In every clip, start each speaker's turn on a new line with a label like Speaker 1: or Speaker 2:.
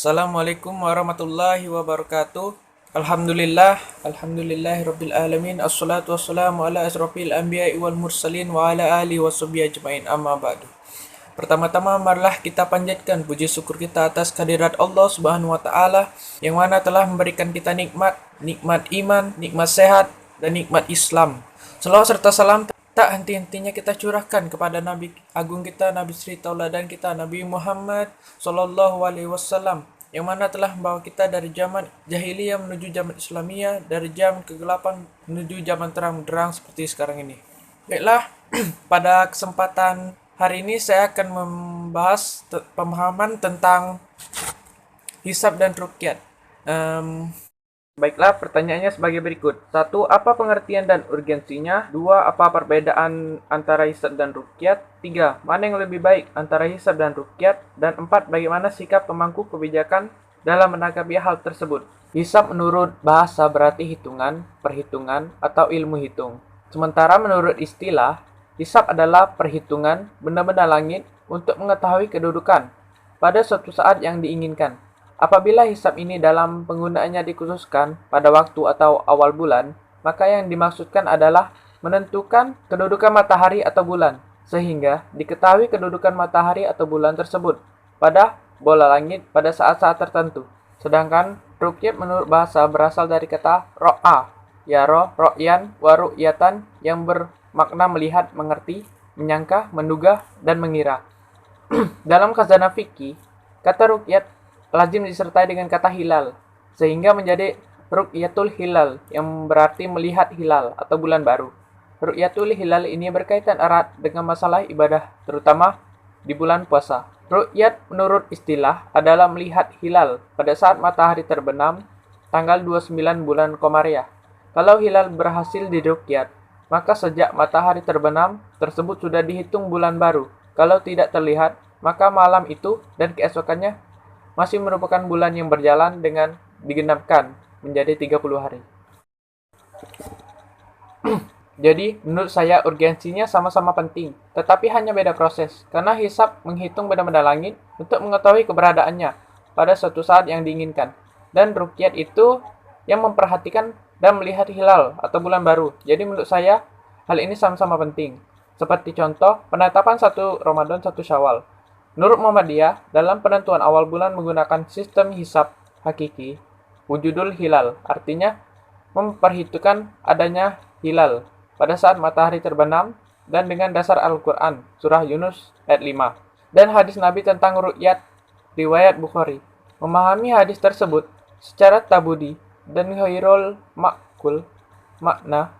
Speaker 1: Assalamualaikum warahmatullahi wabarakatuh. Alhamdulillahirabbil alamin. Assalatu wassalamu ala asrofil anbiya'i wal mursalin wa ala alihi washabihi ajmain. Amma ba'du. Pertama-tama marilah kita panjatkan puji syukur kita atas kehadirat Allah Subhanahu wa taala yang mana telah memberikan kita nikmat iman, nikmat sehat dan nikmat Islam. Selawat serta salam tak henti-hentinya kita curahkan kepada Nabi Agung kita, Nabi Sri Tauladan kita, Nabi Muhammad Sallallahu Alaihi Wasallam, yang mana telah membawa kita dari zaman jahiliyah menuju zaman Islamiyah, dari zaman kegelapan menuju zaman terang-benderang seperti sekarang ini. Baiklah, pada kesempatan hari ini saya akan membahas pemahaman tentang hisab dan ruqyat. Baiklah, pertanyaannya sebagai berikut. 1. Apa pengertian dan urgensinya? 2. Apa perbedaan antara hisab dan ruqyat? 3. Mana yang lebih baik antara hisab dan ruqyat? Dan 4. Bagaimana sikap pemangku kebijakan dalam menanggapi hal tersebut? Hisab menurut bahasa berarti hitungan, perhitungan, atau ilmu hitung. Sementara menurut istilah, hisab adalah perhitungan benda-benda langit untuk mengetahui kedudukan pada suatu saat yang diinginkan. Apabila hisab ini dalam penggunaannya dikhususkan pada waktu atau awal bulan, maka yang dimaksudkan adalah menentukan kedudukan matahari atau bulan, sehingga diketahui kedudukan matahari atau bulan tersebut pada bola langit pada saat-saat tertentu. Sedangkan ruqyat menurut bahasa berasal dari kata ro'a, yaro, ro'yan, wa ru'yatan, yang bermakna melihat, mengerti, menyangka, menduga, dan mengira. Dalam khazanah fikih, kata ruqyat lazim disertai dengan kata hilal, sehingga menjadi ru'yatul hilal, yang berarti melihat hilal atau bulan baru. Ru'yatul hilal ini berkaitan erat dengan masalah ibadah, terutama di bulan puasa. Ru'yat menurut istilah adalah melihat hilal pada saat matahari terbenam, tanggal 29 bulan Komariah. Kalau hilal berhasil diruqyat, maka sejak matahari terbenam tersebut sudah dihitung bulan baru. Kalau tidak terlihat, maka malam itu dan keesokannya masih merupakan bulan yang berjalan dengan digenapkan menjadi 30 hari. Jadi, menurut saya urgensinya sama-sama penting, tetapi hanya beda proses, karena hisab menghitung benda-benda langit untuk mengetahui keberadaannya pada suatu saat yang diinginkan, dan ruqyat itu yang memperhatikan dan melihat hilal atau bulan baru. Jadi menurut saya, hal ini sama-sama penting. Seperti contoh, penetapan 1 Ramadan 1 Syawal. Menurut Muhammadiyah, dalam penentuan awal bulan menggunakan sistem hisab hakiki, wujudul hilal, artinya memperhitungkan adanya hilal pada saat matahari terbenam, dan dengan dasar Al-Quran, surah Yunus ayat 5, dan hadis Nabi tentang ru'yat, riwayat Bukhari. Memahami hadis tersebut secara tabudi dan ghairul ma'kul, makna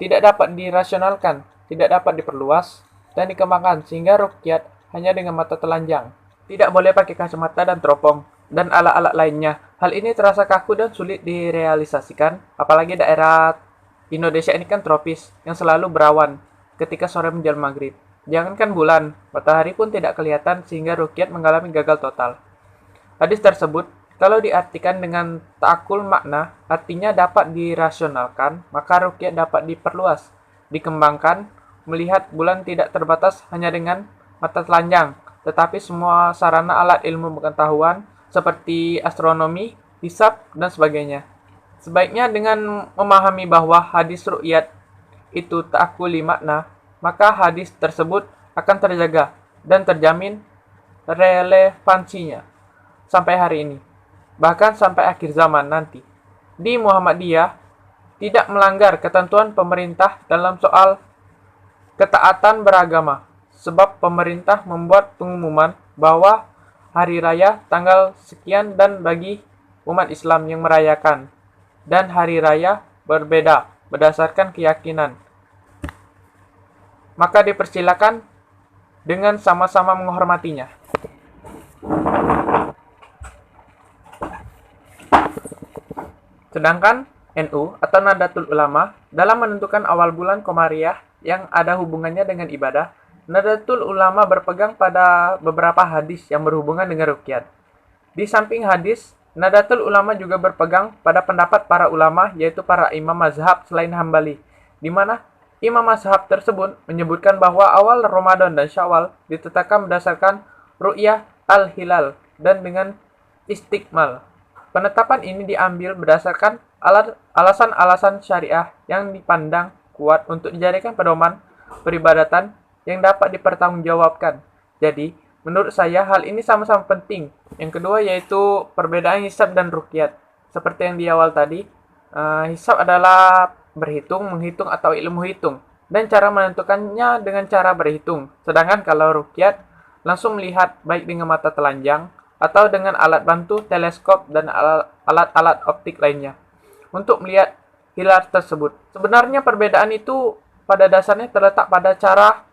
Speaker 1: tidak dapat dirasionalkan, tidak dapat diperluas dan dikembangkan, sehingga ruqyat hanya dengan mata telanjang. Tidak boleh pakai kacamata dan teropong, dan alat-alat lainnya. Hal ini terasa kaku dan sulit direalisasikan, apalagi daerah Indonesia ini kan tropis, yang selalu berawan ketika sore menjelang maghrib. Jangankan bulan, matahari pun tidak kelihatan, sehingga ruqyat mengalami gagal total. Hadis tersebut, kalau diartikan dengan ta'akul makna, artinya dapat dirasionalkan, maka ruqyat dapat diperluas, dikembangkan. Melihat bulan tidak terbatas hanya dengan mata telanjang, tetapi semua sarana alat ilmu pengetahuan seperti astronomi, hisab, dan sebagainya. Sebaiknya dengan memahami bahwa hadis ru'yat itu ta'akuli makna, maka hadis tersebut akan terjaga dan terjamin relevansinya sampai hari ini, bahkan sampai akhir zaman nanti. Di Muhammadiyah tidak melanggar ketentuan pemerintah dalam soal ketaatan beragama, sebab pemerintah membuat pengumuman bahwa hari raya tanggal sekian dan bagi umat Islam yang merayakan, dan hari raya berbeda berdasarkan keyakinan. Maka dipersilakan dengan sama-sama menghormatinya. Sedangkan NU atau Nahdlatul Ulama dalam menentukan awal bulan Komariah yang ada hubungannya dengan ibadah, Nahdlatul Ulama berpegang pada beberapa hadis yang berhubungan dengan ruqyat. Di samping hadis, Nahdlatul Ulama juga berpegang pada pendapat para ulama, yaitu para imam mazhab selain Hambali, di mana imam mazhab tersebut menyebutkan bahwa awal Ramadan dan Syawal ditetapkan berdasarkan ru'yah al-hilal dan dengan Istiqmal. Penetapan ini diambil berdasarkan alasan-alasan syariah yang dipandang kuat untuk dijadikan pedoman peribadatan yang dapat dipertanggungjawabkan. Jadi, menurut saya hal ini sama-sama penting. Yang kedua yaitu perbedaan hisab dan ruqyat. Seperti yang di awal tadi, hisab adalah berhitung, menghitung atau ilmu hitung. Dan cara menentukannya dengan cara berhitung. Sedangkan kalau ruqyat, langsung melihat baik dengan mata telanjang atau dengan alat bantu teleskop dan alat-alat optik lainnya untuk melihat hilal tersebut. Sebenarnya perbedaan itu pada dasarnya terletak pada cara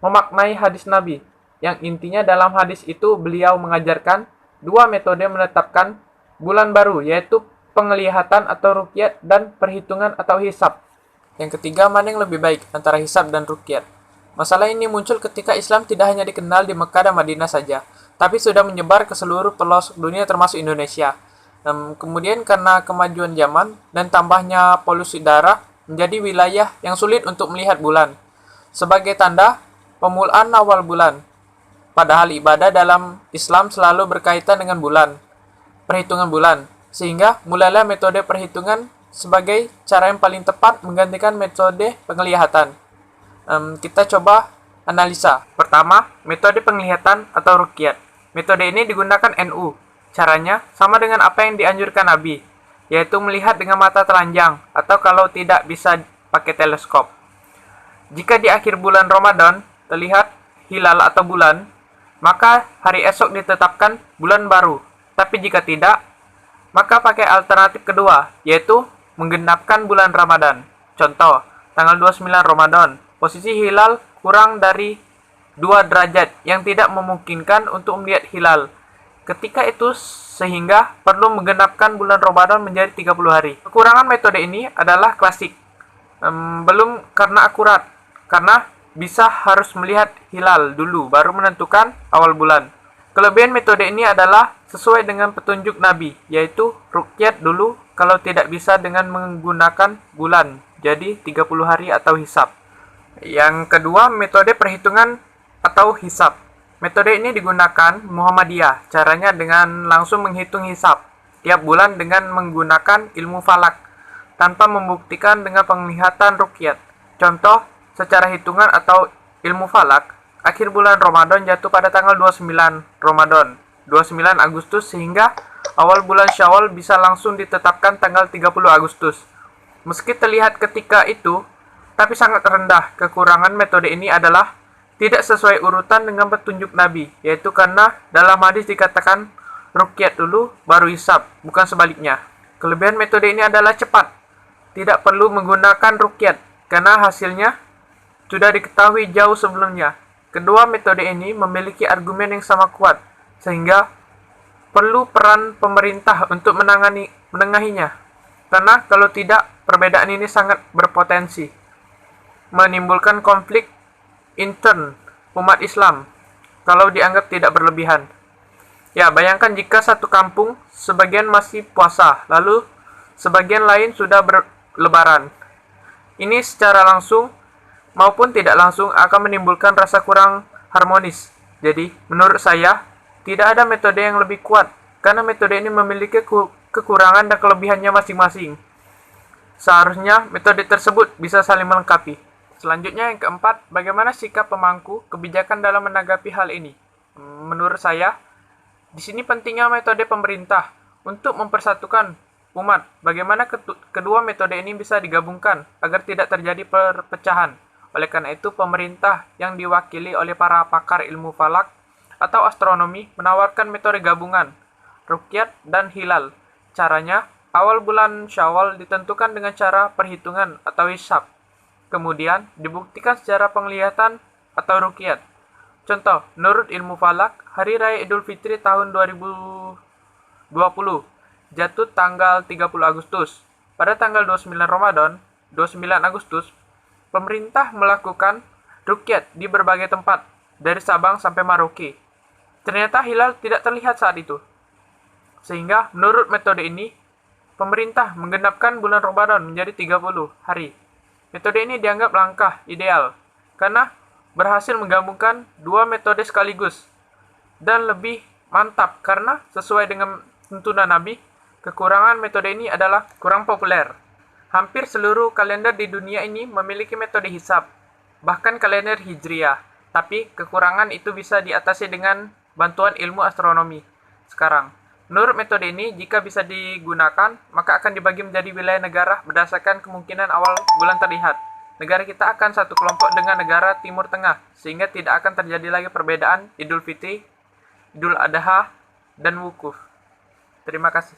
Speaker 1: memaknai hadis Nabi, yang intinya dalam hadis itu beliau mengajarkan dua metode menetapkan bulan baru, yaitu penglihatan atau ruqyat dan perhitungan atau hisab. Yang ketiga, mana yang lebih baik antara hisab dan ruqyat? Masalah ini muncul ketika Islam tidak hanya dikenal di Mekah dan Madinah saja, tapi sudah menyebar ke seluruh pelosok dunia termasuk Indonesia. Kemudian karena kemajuan zaman dan tambahnya polusi udara menjadi wilayah yang sulit untuk melihat bulan. Sebagai tanda pemulaan awal bulan. Padahal ibadah dalam Islam selalu berkaitan dengan bulan, perhitungan bulan. Sehingga mulailah metode perhitungan sebagai cara yang paling tepat menggantikan metode penglihatan. Kita coba analisa. Pertama, metode penglihatan atau ruqyat. Metode ini digunakan NU. Caranya sama dengan apa yang dianjurkan Nabi, yaitu melihat dengan mata telanjang atau kalau tidak bisa pakai teleskop. Jika di akhir bulan Ramadan terlihat hilal atau bulan, maka hari esok ditetapkan bulan baru. Tapi jika tidak, maka pakai alternatif kedua, yaitu menggenapkan bulan Ramadan. Contoh, tanggal 29 Ramadan, posisi hilal kurang dari 2 derajat yang tidak memungkinkan untuk melihat hilal. Ketika itu sehingga perlu menggenapkan bulan Ramadan menjadi 30 hari. Kekurangan metode ini adalah klasik. Belum karena akurat, karena bisa harus melihat hilal dulu baru menentukan awal bulan. Kelebihan metode ini adalah sesuai dengan petunjuk Nabi, yaitu ruqyat dulu kalau tidak bisa dengan menggunakan bulan, jadi 30 hari atau hisab. Yang kedua, metode perhitungan atau hisab. Metode ini digunakan Muhammadiyah, caranya dengan langsung menghitung hisab tiap bulan dengan menggunakan ilmu falak, tanpa membuktikan dengan penglihatan ruqyat. Contoh, secara hitungan atau ilmu falak, akhir bulan Ramadan jatuh pada tanggal 29 Ramadan, 29 Agustus, sehingga awal bulan Syawal bisa langsung ditetapkan tanggal 30 Agustus. Meski terlihat ketika itu, tapi sangat rendah. Kekurangan metode ini adalah tidak sesuai urutan dengan petunjuk Nabi, yaitu karena dalam hadis dikatakan ruqyat dulu, baru hisab, bukan sebaliknya. Kelebihan metode ini adalah cepat. Tidak perlu menggunakan ruqyat, karena hasilnya sudah diketahui jauh sebelumnya. Kedua metode ini memiliki argumen yang sama kuat, sehingga perlu peran pemerintah untuk menengahinya. Karena kalau tidak, perbedaan ini sangat berpotensi menimbulkan konflik intern umat Islam kalau dianggap tidak berlebihan. Ya, bayangkan jika satu kampung sebagian masih puasa, lalu sebagian lain sudah berlebaran. Ini secara langsung maupun tidak langsung akan menimbulkan rasa kurang harmonis. Jadi, menurut saya, tidak ada metode yang lebih kuat, karena metode ini memiliki kekurangan dan kelebihannya masing-masing. Seharusnya metode tersebut bisa saling melengkapi. Selanjutnya yang keempat, bagaimana sikap pemangku kebijakan dalam menanggapi hal ini? Menurut saya, di sini pentingnya metode pemerintah untuk mempersatukan umat. Bagaimana kedua metode ini bisa digabungkan agar tidak terjadi perpecahan. Oleh karena itu, pemerintah yang diwakili oleh para pakar ilmu falak atau astronomi menawarkan metode gabungan, ruqyat dan hilal. Caranya, awal bulan Syawal ditentukan dengan cara perhitungan atau hisab. Kemudian dibuktikan secara penglihatan atau ruqyat. Contoh, menurut ilmu falak, Hari Raya Idul Fitri tahun 2020 jatuh tanggal 30 Agustus. Pada tanggal 29 Ramadan, 29 Agustus, pemerintah melakukan ruqyat di berbagai tempat, dari Sabang sampai Merauke. Ternyata hilal tidak terlihat saat itu. Sehingga menurut metode ini, pemerintah menggenapkan bulan Ramadan menjadi 30 hari. Metode ini dianggap langkah ideal, karena berhasil menggabungkan dua metode sekaligus, dan lebih mantap karena sesuai dengan tuntunan Nabi, kekurangan metode ini adalah kurang populer. Hampir seluruh kalender di dunia ini memiliki metode hisab, bahkan kalender Hijriah. Tapi kekurangan itu bisa diatasi dengan bantuan ilmu astronomi. Sekarang, menurut metode ini, jika bisa digunakan, maka akan dibagi menjadi wilayah negara berdasarkan kemungkinan awal bulan terlihat. Negara kita akan satu kelompok dengan negara Timur Tengah, sehingga tidak akan terjadi lagi perbedaan Idul Fitri, Idul Adha, dan Wukuf. Terima kasih.